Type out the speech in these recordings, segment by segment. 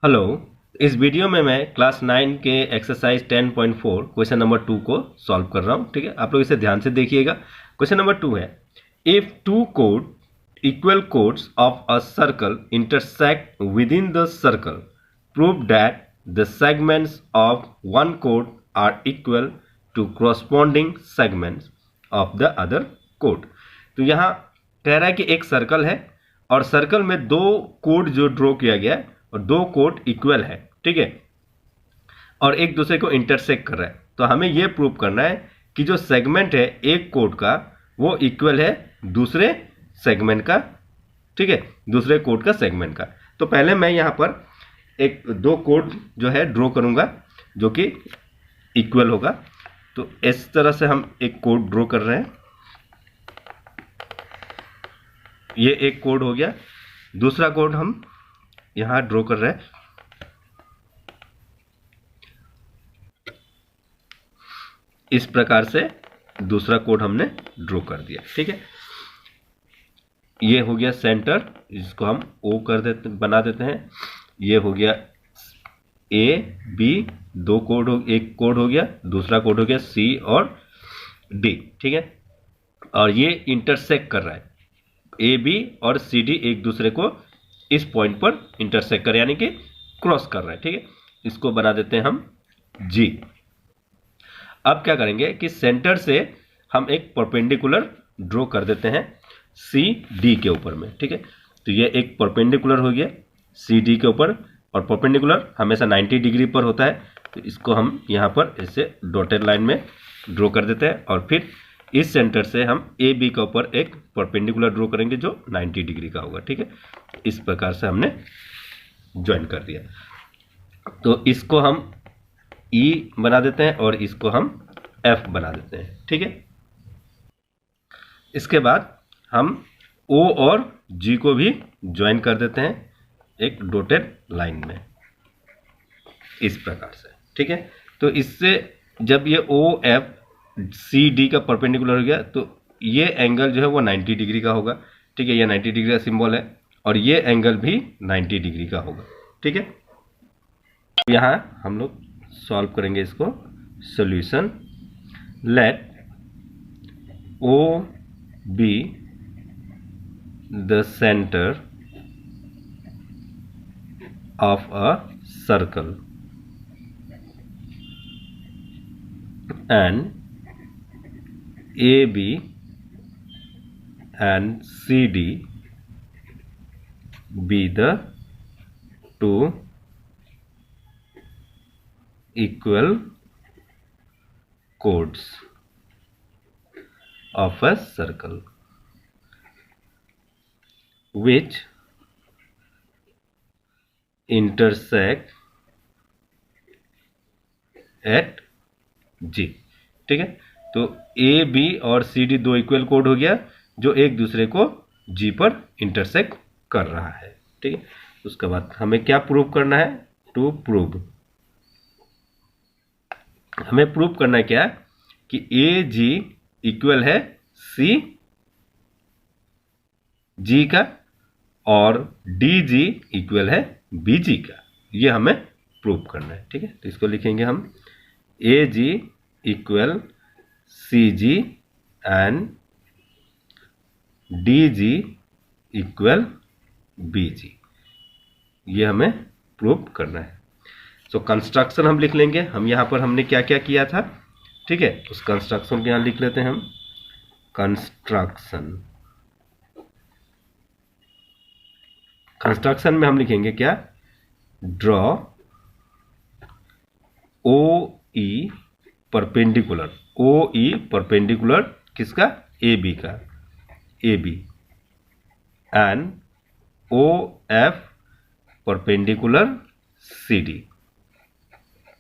Hello. इस video में मैं क्लास 9 के एक्सरसाइज 10.4 क्वेश्चन नंबर 2 को सॉल्व कर रहा हूँ। ठीक है, आप लोग इसे ध्यान से देखिएगा। क्वेश्चन नंबर 2 है, if two code equal codes of a circle intersect with in the circle prove that the segments of one code are equal to corresponding segments of the other code. तो यहाँ कह रहा है कि एक circle है और सर्कल में दो कोड जो ड्रॉ किया गया है और दो कोड इक्वल है, ठीक है, और एक दूसरे को इंटरसेक्ट कर रहा है। तो हमें यह प्रूव करना है कि जो सेगमेंट है एक कोड का वो इक्वल है दूसरे सेगमेंट का, ठीक है, दूसरे कोड का सेगमेंट का। तो पहले मैं यहां पर एक दो कोड जो है ड्रॉ करूंगा जो कि इक्वल होगा। तो इस तरह से हम एक कोड ड्रॉ कर रहे हैं। ये एक कोड हो गया। दूसरा कोड हम यहां ड्रॉ कर रहे हैं। इस प्रकार से दूसरा कोड हमने ड्रॉ कर दिया, ठीक है। ये हो गया सेंटर, जिसको हम ओ कर देते, बना देते हैं। ये हो गया ए बी, दो कोड हो, एक कोड हो गया, दूसरा कोड हो गया सी और डी, ठीक है। और ये इंटरसेक्ट कर रहा है, ए बी और सी डी एक दूसरे को इस पॉइंट पर इंटरसेक्ट कर, यानी कि क्रॉस कर रहा है, ठीक है। इसको बना देते हैं हम जी। अब क्या करेंगे कि सेंटर से हम एक परपेंडिकुलर ड्रॉ कर देते हैं सी डी के ऊपर में, ठीक है। तो ये एक परपेंडिकुलर हो गया सी डी के ऊपर, और परपेंडिकुलर हमेशा 90 डिग्री पर होता है। तो इसको हम यहाँ पर ऐसे डॉटेड लाइन में ड्रॉ कर देते हैं, और फिर इस सेंटर से हम ए बी के ऊपर एक परपेंडिकुलर ड्रॉ करेंगे जो 90 डिग्री का होगा, ठीक है। इस प्रकार से हमने ज्वाइन कर दिया। तो इसको हम ई बना देते हैं और इसको हम एफ बना देते हैं, ठीक है। इसके बाद हम ओ और जी को भी ज्वाइन कर देते हैं एक डॉटेड लाइन में, इस प्रकार से, ठीक है। तो इससे जब ये ओ एफ सी डी का परपेंडिकुलर हो गया तो ये एंगल जो है वो 90 डिग्री का होगा, ठीक है। ये 90 डिग्री का सिंबल है और ये एंगल भी 90 डिग्री का होगा, ठीक है। यहाँ हम लोग सॉल्व करेंगे इसको। Solution, let O be the centre of a circle and AB and CD be the two equal chords of a circle which intersect at G, ठीक है। तो ए बी और सी डी दो इक्वल कोड हो गया जो एक दूसरे को जी पर इंटरसेक्ट कर रहा है, ठीक है। उसके बाद हमें क्या प्रूव करना है? टू प्रूव, हमें प्रूव करना है क्या कि ए जी इक्वल है सी जी का और डी जी इक्वल है बी जी का। ये हमें प्रूव करना है, ठीक है। तो इसको लिखेंगे हम A G equal C G and D G equal B G. ये हमें प्रूव करना है। सो कंस्ट्रक्शन हम लिख लेंगे। हम यहाँ पर हमने क्या क्या किया था, ठीक है, उस कंस्ट्रक्शन को यहाँ लिख लेते हैं हम। कंस्ट्रक्शन में हम लिखेंगे क्या? Draw O E perpendicular, O E perpendicular किसका? ए बी का, A B, and O F perpendicular C D,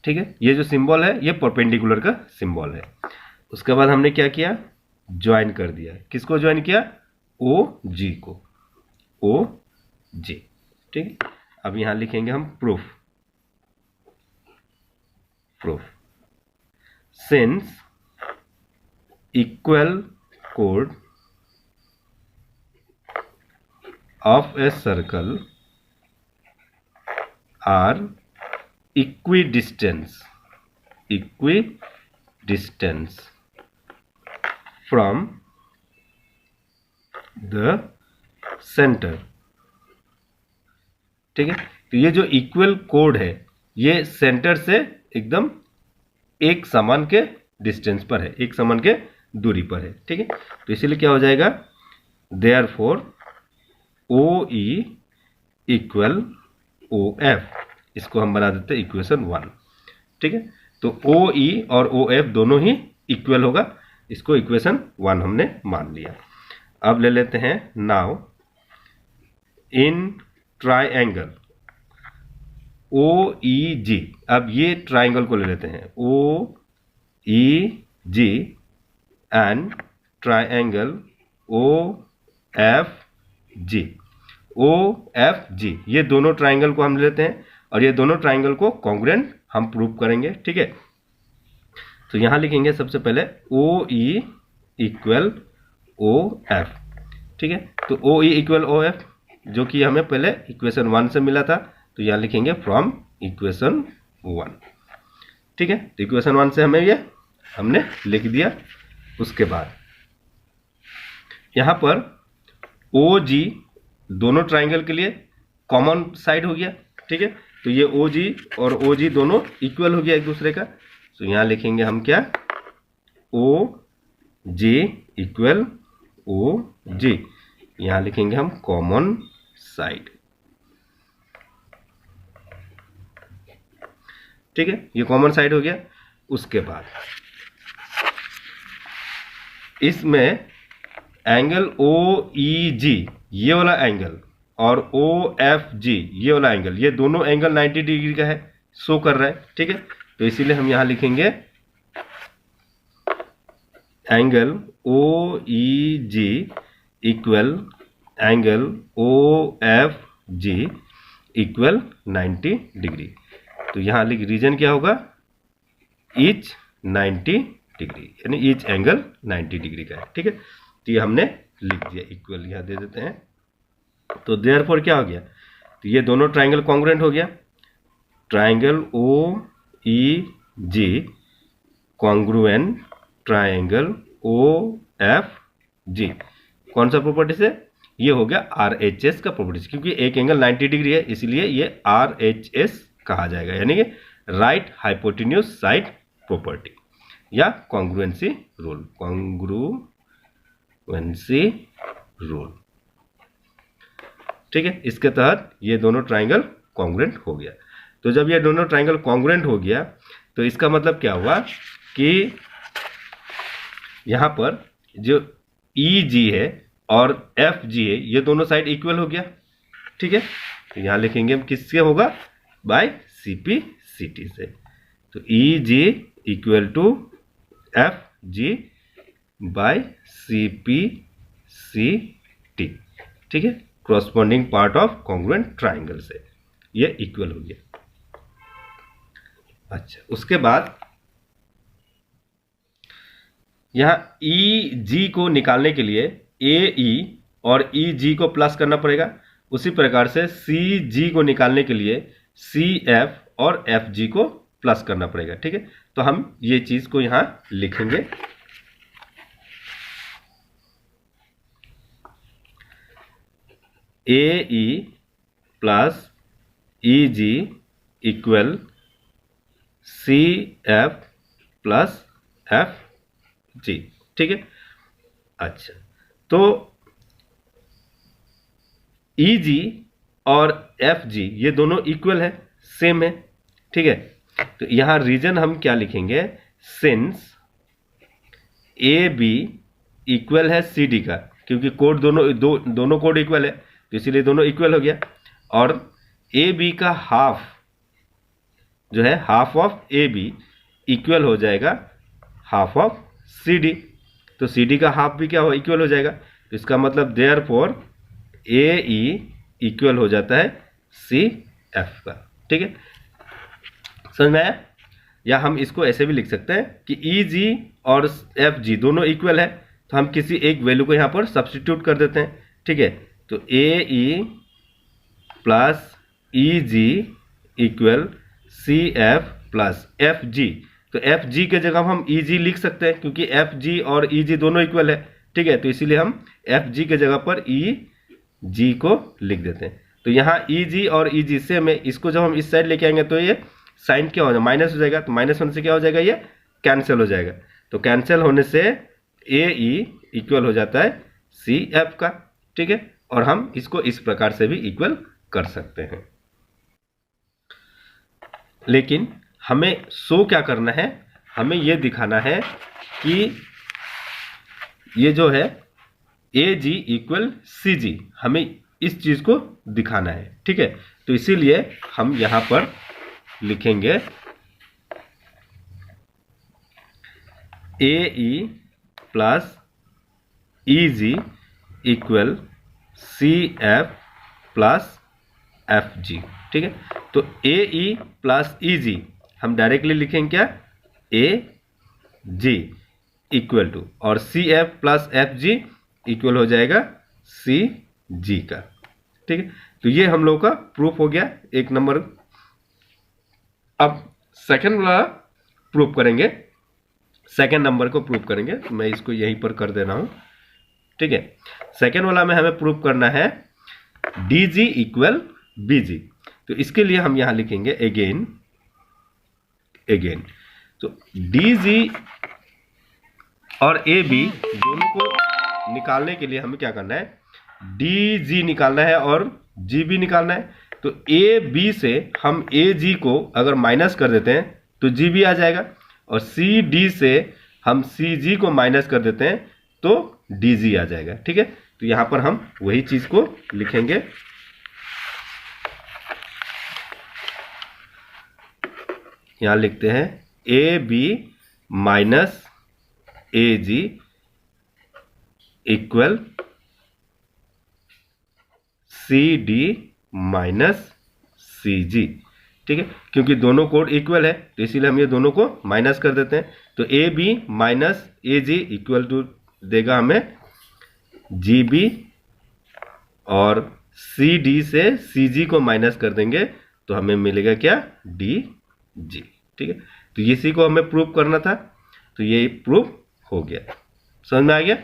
ठीक है। ये जो सिंबल है ये परपेंडिकुलर का सिंबल है। उसके बाद हमने क्या किया? ज्वाइन कर दिया। किसको ज्वाइन किया? ओ जी को, ओ जी, ठीक है। अब यहां लिखेंगे हम प्रूफ। सिंस इक्वल कोड of a circle are equidistance from the centre. ठीक है, तो ये जो इक्वल कोड है ये सेंटर से एकदम एक समान के डिस्टेंस पर है, एक समान के दूरी पर है। ठीक है, तो इसीलिए क्या हो जाएगा, देयरफॉर ओ ई इक्वल ओ एफ, इसको हम बना देते हैं इक्वेशन 1। ठीक है, तो ओ ई और ओ एफ दोनों ही इक्वल होगा, इसको इक्वेशन 1 हमने मान लिया। अब ले लेते हैं now in triangle O E जी। अब ये ट्राइंगल को ले लेते हैं O E G and triangle O F G. O F G, ये दोनों ट्राइंगल को हम ले लेते हैं और ये दोनों ट्राइंगल को कॉन्ग्रुएंट हम प्रूव करेंगे। ठीक है, तो यहां लिखेंगे सबसे पहले ओ ई इक्वल ओ एफ। ठीक है, तो ओ ई इक्वल ओ एफ जो कि हमें पहले इक्वेशन 1 से मिला था, तो यहां लिखेंगे फ्रॉम इक्वेशन 1। ठीक है, तो इक्वेशन 1 से हमें ये हमने लिख दिया। उसके बाद यहां पर ओ जी दोनों ट्राइंगल के लिए कॉमन साइड हो गया। ठीक है, तो ये ओ जी और ओ जी दोनों इक्वल हो गया एक दूसरे का, तो यहां लिखेंगे हम क्या, ओ जी इक्वल ओ जी, यहां लिखेंगे हम कॉमन साइड। ठीक है, ये कॉमन साइड हो गया। उसके बाद इसमें एंगल ओ ई जी ये वाला एंगल और ओ एफ जी ये वाला एंगल, ये दोनों एंगल 90 डिग्री का है, शो कर रहा है। ठीक है, तो इसीलिए हम यहां लिखेंगे angle O E G equal angle O F G equal 90 degree. तो यहां लिख रीजन क्या होगा, ईच 90 डिग्री, यानी ईच एंगल 90 डिग्री का है। ठीक है, तो ये हमने लिख दिया इक्वल, यहां दे देते हैं। तो देयरफॉर क्या हो गया, तो ये दोनों ट्राइंगल कॉन्ग्रुएंट हो गया। Triangle O E G congruent triangle O F G, कौन सा प्रॉपर्टी से, ये हो गया आर एच एस का प्रॉपर्टी, क्योंकि एक एंगल 90 डिग्री है इसलिए ये आर एच एस कहा जाएगा, यानी कि राइट हाइपोटेन्यूज साइड प्रॉपर्टी या कॉन्ग्रुएंसी रूल, कॉन्ग्रुएंसी रूल। ठीक है, इसके तहत ये दोनों ट्राइंगल कॉन्ग्रुएंट हो गया। तो जब ये दोनों ट्राइंगल कॉन्ग्रुएंट हो गया तो इसका मतलब क्या हुआ कि यहां पर जो ई जी है और एफ जी है ये दोनों साइड इक्वल हो गया। ठीक है, तो यहां लिखेंगे हम किससे होगा, बाय सीपी सीटी से। तो E G equal to F G by CP C T. ठीक है, corresponding part of congruent triangle से ये इक्वल हो गया। अच्छा, उसके बाद यहां ई जी को निकालने के लिए ए ई और ई जी को प्लस करना पड़ेगा, उसी प्रकार से सी जी को निकालने के लिए सी एफ और एफ जी को प्लस करना पड़ेगा। ठीक है, तो हम ये चीज को यहां लिखेंगे। A E plus E G equal C F plus F G. ठीक है, अच्छा, तो ई जी और एफ जी ये दोनों इक्वल है, सेम है। ठीक है, तो यहां रीजन हम क्या लिखेंगे, सिंस ए बी इक्वल है सी डी का, क्योंकि कोड दोनों कोड इक्वल है तो इसीलिए दोनों इक्वल हो गया। और ए बी का हाफ जो है, half of A B equal हो जाएगा हाफ ऑफ सी डी, तो सी डी का हाफ भी क्या हो, इक्वल हो जाएगा। तो इसका मतलब देयरफॉर ए ई इक्वल हो जाता है सी एफ का। ठीक है, समझ में आया? या हम इसको ऐसे भी लिख सकते हैं कि ई जी और एफ जी दोनों इक्वल है, तो हम किसी एक वैल्यू को यहां पर सब्स्टिट्यूट कर देते हैं। ठीक है, तो A E plus E G equal C F plus F G. तो एफ जी के जगह हम ई जी लिख सकते हैं क्योंकि एफ जी और ई जी दोनों इक्वल है, ठीक है। तो इसीलिए हम एफ जी के जगह पर ई जी को लिख देते हैं। तो यहाँ ई जी और ई जी सेम है, इसको जब हम इस साइड लेके आएंगे तो ये साइन क्या हो जाएगा, माइनस हो जाएगा। तो माइनस होने से क्या हो जाएगा, ये कैंसिल हो जाएगा। तो कैंसिल होने से ए ई इक्वल हो जाता है सी एफ का, ठीक है। और हम इसको इस प्रकार से भी इक्वल कर सकते हैं। लेकिन हमें शो क्या करना है, हमें यह दिखाना है कि ये जो है ए जी इक्वल सी जी, हमें इस चीज को दिखाना है, ठीक है। तो इसीलिए हम यहां पर लिखेंगे A E plus E G equal C F plus F G, ठीक है। तो ए ई प्लस ई जी हम डायरेक्टली लिखेंगे क्या, ए जी इक्वल टू, और C F plus F G equal हो जाएगा सी जी का, ठीक है। तो ये हम लोग का प्रूफ हो गया एक नंबर। अब सेकंड वाला प्रूफ करेंगे, सेकंड नंबर को प्रूफ करेंगे। तो मैं इसको यहीं पर कर दे रहा हूं, ठीक है। सेकंड वाला में हमें प्रूफ करना है डी जी इक्वल बी जी। तो इसके लिए हम यहां लिखेंगे अगेन, तो डी जी और ए बी दोनों को निकालने के लिए हमें क्या करना है, डी जी निकालना है और जी बी निकालना है। तो ए बी से हम ए जी को अगर माइनस कर देते हैं तो जी बी आ जाएगा, और सी डी से हम सी जी को माइनस कर देते हैं तो डी जी आ जाएगा, ठीक है। तो यहां पर हम वही चीज को लिखेंगे, यहां लिखते हैं A B minus A G equal C D minus C G, ठीक है। क्योंकि दोनों कोड इक्वल है तो इसीलिए हम ये दोनों को माइनस कर देते हैं। तो A B minus A G equal to देगा हमें जी बी, और सी डी से सी जी को माइनस कर देंगे तो हमें मिलेगा क्या, डी जी, ठीक है। तो इसी को हमें प्रूफ करना था, तो ये प्रूफ हो गया। समझ में आ गया।